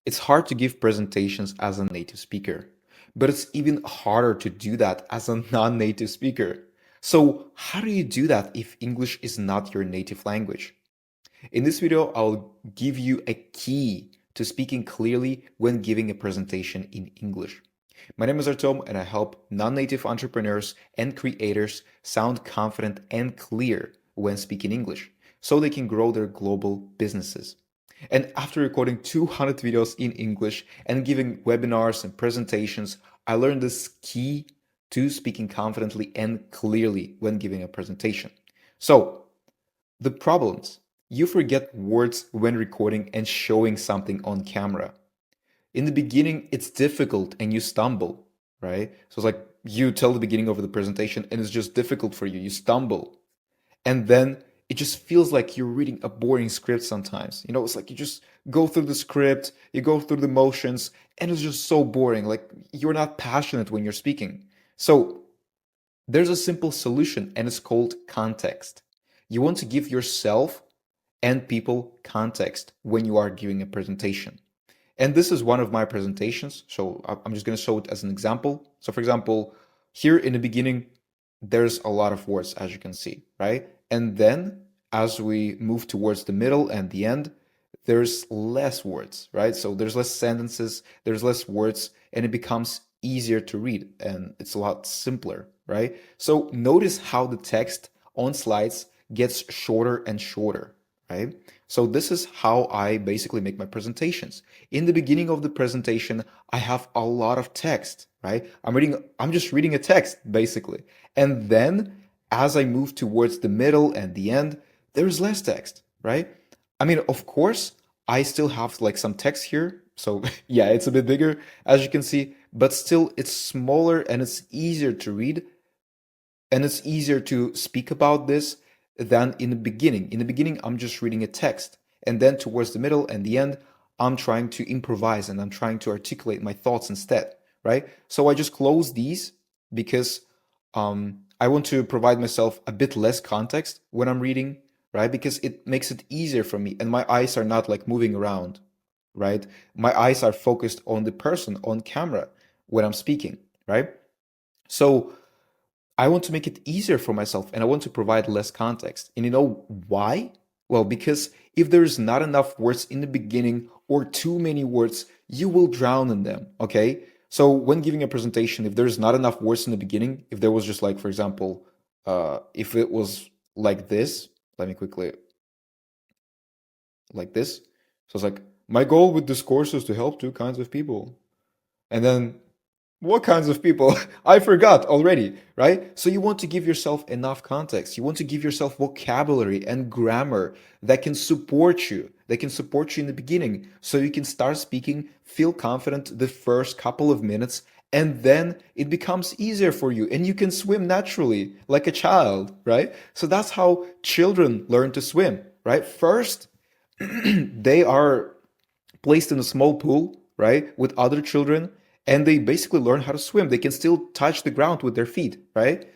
It's hard to give presentations as a native speaker, but it's even harder to do that as a non-native speaker. So how do you do that if English is not your native language? In this video, I'll give you a key to speaking clearly when giving a presentation in English. My name is Artem and I help non-native entrepreneurs and creators sound confident and clear when speaking English so they can grow their global businesses. And after recording 200 videos in English and giving webinars and presentations, I learned this key to speaking confidently and clearly when giving a presentation. So, the problems. You forget words when recording and showing something on camera. In the beginning, it's difficult and you stumble, right? So it's like you tell the beginning of the presentation and it's just difficult for you. You stumble. And then it just feels like you're reading a boring script sometimes. It's like you just go through the script, you go through the motions, and it's just so boring. Like you're not passionate when you're speaking. So there's a simple solution and it's called context. You want to give yourself and people context when you are giving a presentation. And this is one of my presentations. So I'm just going to show it as an example. So for example, here in the beginning, there's a lot of words, as you can see, right? And then as we move towards the middle and the end, there's less words, right? So there's less sentences, there's less words, and it becomes easier to read and it's a lot simpler, right? So notice how the text on slides gets shorter and shorter, right? So this is how I basically make my presentations. In the beginning of the presentation, I have a lot of text, right? I'm just reading a text basically. And then as I move towards the middle and the end, there's less text, right? I mean, of course, I still have like some text here. So yeah, it's a bit bigger as you can see, but still it's smaller and it's easier to read and it's easier to speak about this than in the beginning. In the beginning, I'm just reading a text. And then towards the middle and the end, I'm trying to improvise and I'm trying to articulate my thoughts instead, right? So I just close these because I want to provide myself a bit less context when I'm reading, right? Because it makes it easier for me and my eyes are not like moving around, right? My eyes are focused on the person on camera when I'm speaking, right? So I want to make it easier for myself and I want to provide less context. And you know why? Well, because if there is not enough words in the beginning or too many words, you will drown in them. Okay. So when giving a presentation, if there's not enough words in the beginning, if there was just like, for example, if it was like this, let me quickly, like this. So it's like, my goal with this course is to help two kinds of people. And then what kinds of people? I forgot already, right? So you want to give yourself enough context. You want to give yourself vocabulary and grammar that can support you, that can support you in the beginning. So you can start speaking, feel confident the first couple of minutes, and then it becomes easier for you and you can swim naturally like a child, right? So that's how children learn to swim, right? First, they are placed in a small pool, right, with other children, and they basically learn how to swim. They can still touch the ground with their feet, right?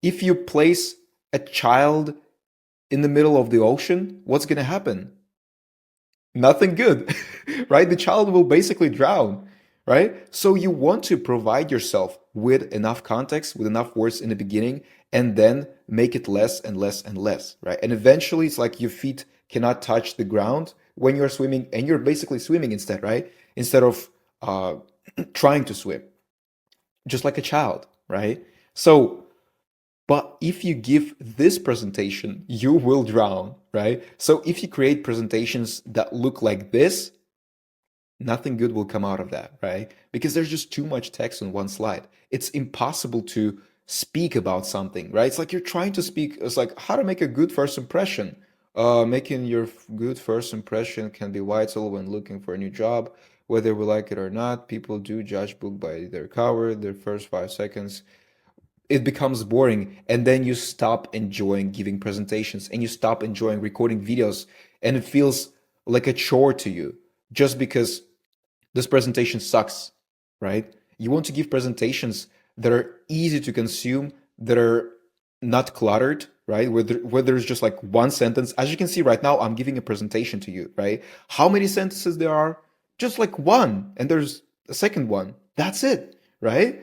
If you place a child in the middle of the ocean, what's going to happen? Nothing good, right? The child will basically drown, right? So you want to provide yourself with enough context, with enough words in the beginning, and then make it less and less and less, right? And eventually it's like your feet cannot touch the ground when you're swimming and you're basically swimming instead, right? Instead of trying to swim, just like a child, right? So but if you give this presentation, you will drown, right? So if you create presentations that look like this, nothing good will come out of that, right? Because there's just too much text on one slide. It's impossible to speak about something, right? It's like you're trying to speak, it's like how to make a good first impression. Making your good first impression can be vital when looking for a new job. Whether we like it or not, people do judge book by their cover, their first 5 seconds. It becomes boring and then you stop enjoying giving presentations and you stop enjoying recording videos and it feels like a chore to you just because this presentation sucks, right? You want to give presentations that are easy to consume, that are not cluttered, right? Where there's just like one sentence. As you can see right now, I'm giving a presentation to you, right? How many sentences there are? just like one, and there's a second one. That's it, right?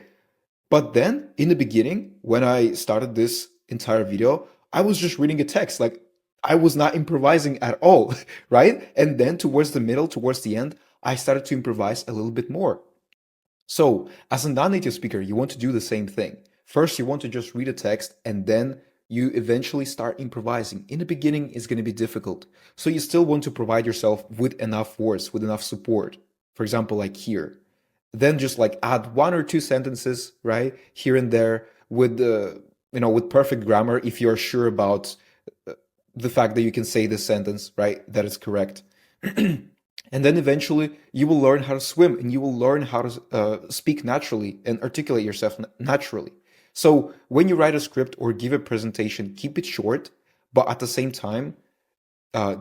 But then in the beginning, when I started this entire video, I was just reading a text. Like I was not improvising at all, right? And then towards the middle, towards the end, I started to improvise a little bit more. So, as a non-native speaker, you want to do the same thing. First, you want to just read a text and then you eventually start improvising. In the beginning, it's going to be difficult. So, you still want to provide yourself with enough words, with enough support. For example, like here. Then just like add one or two sentences, right? Here and there with with perfect grammar if you're sure about uh, the fact that you can say this sentence, right? That is correct. And then eventually you will learn how to swim and you will learn how to speak naturally and articulate yourself naturally. So when you write a script or give a presentation, keep it short, but at the same time,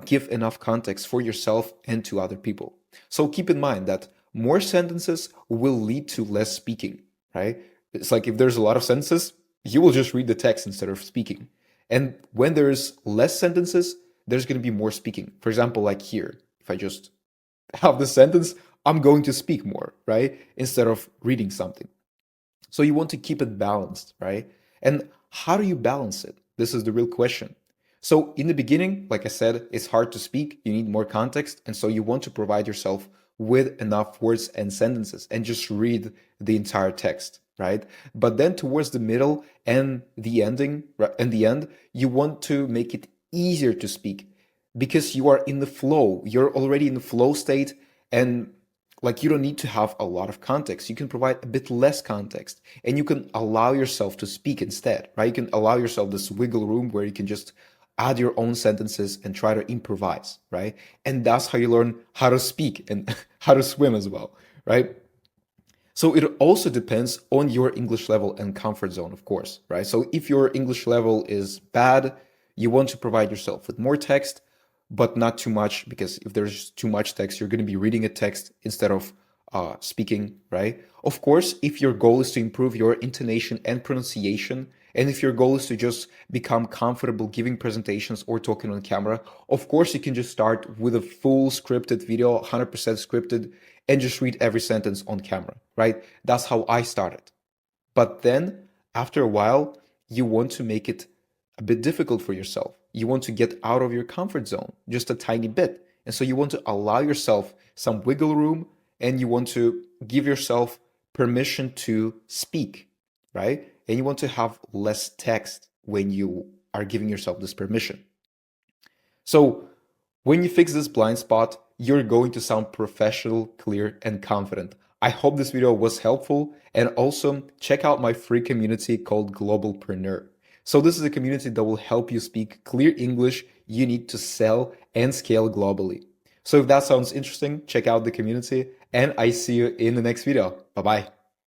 give enough context for yourself and to other people. So keep in mind that more sentences will lead to less speaking, right? It's like if there's a lot of sentences, you will just read the text instead of speaking. And when there's less sentences, there's going to be more speaking. For example, like here, if I just have the sentence, I'm going to speak more, right? Instead of reading something. So you want to keep it balanced, right? And how do you balance it? This is the real question. So in the beginning, like I said, it's hard to speak. You need more context. And so you want to provide yourself with enough words and sentences and just read the entire text, right? But then towards the middle and the ending, and the end, you want to make it easier to speak because you are in the flow. You're already in the flow state and like you don't need to have a lot of context. You can provide a bit less context and you can allow yourself to speak instead, right? You can allow yourself this wiggle room where you can just add your own sentences and try to improvise, right? And that's how you learn how to speak and how to swim as well, right? So it also depends on your English level and comfort zone, of course, right? So if your English level is bad, you want to provide yourself with more text, but not too much, because if there's too much text, you're going to be reading a text instead of speaking, right? Of course, if your goal is to improve your intonation and pronunciation, and if your goal is to just become comfortable giving presentations or talking on camera, of course, you can just start with a full scripted video, 100% scripted, and just read every sentence on camera, right? That's how I started. But then after a while, you want to make it a bit difficult for yourself. You want to get out of your comfort zone just a tiny bit. And so you want to allow yourself some wiggle room and you want to give yourself permission to speak, right? And you want to have less text when you are giving yourself this permission. So when you fix this blind spot, you're going to sound professional, clear, and confident. I hope this video was helpful, and also check out my free community called Globalpreneur. So this is a community that will help you speak clear English you need to sell and scale globally. So if that sounds interesting, check out the community, and I see you in the next video. Bye-bye.